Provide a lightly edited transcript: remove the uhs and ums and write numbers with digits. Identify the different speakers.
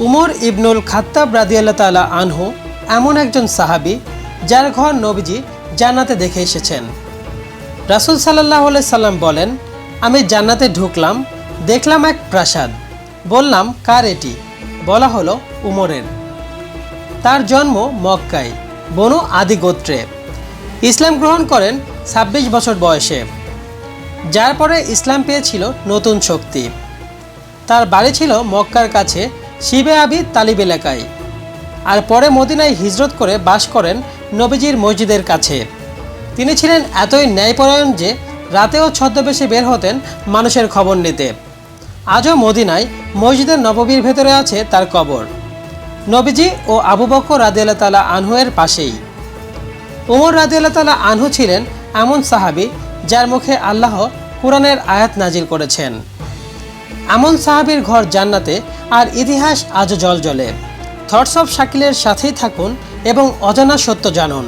Speaker 1: উমর ইবনুল খাত্তাব রাদিয়াল্লাহু তাআলা আনহু এমন একজন সাহাবী যার ঘর নবীজি জান্নাতে দেখে এসেছেন। রাসূল সাল্লাল্লাহু আলাইহি সাল্লাম বলেন, আমি জান্নাতে ঢুকলাম, দেখলাম এক প্রাসাদ। বললাম, কার এটি? বলা হলো, উমরের। তার জন্ম মক্কায়, বনু আদি গোত্রে। ইসলাম গ্রহণ করেন ২৬ বছর বয়সে, যার পরে ইসলাম পেয়েছিল নতুন শক্তি। তার বাড়ি ছিল মক্কার কাছে শিবে আবি তালিব এলাকায়, আর পরে মদিনায় হিজরত করে বাস করেন নবীজির মসজিদের কাছে। তিনি ছিলেন এতই ন্যায়পরায়ণ যে রাতেও ছদ্মবেশে বের হতেন মানুষের খবর নিতে। আজও মদিনায় মসজিদের নববীর ভেতরে আছে তার কবর, নবীজি ও আবু বকর রাদিয়াল্লাহু তাআলা আনহু এর পাশেই। উমর রাদিয়াল্লাহু তাআলা আনহু ছিলেন এমন সাহাবী যার মুখে আল্লাহ কুরআনের আয়াত নাজিল করেছেন। এমন সাহাবীর ঘর জান্নাতে, আর ইতিহাস আজও জ্বলজ্বলে। থটস অফ শাকিলের সাথেই থাকুন এবং অজানা সত্য জানুন।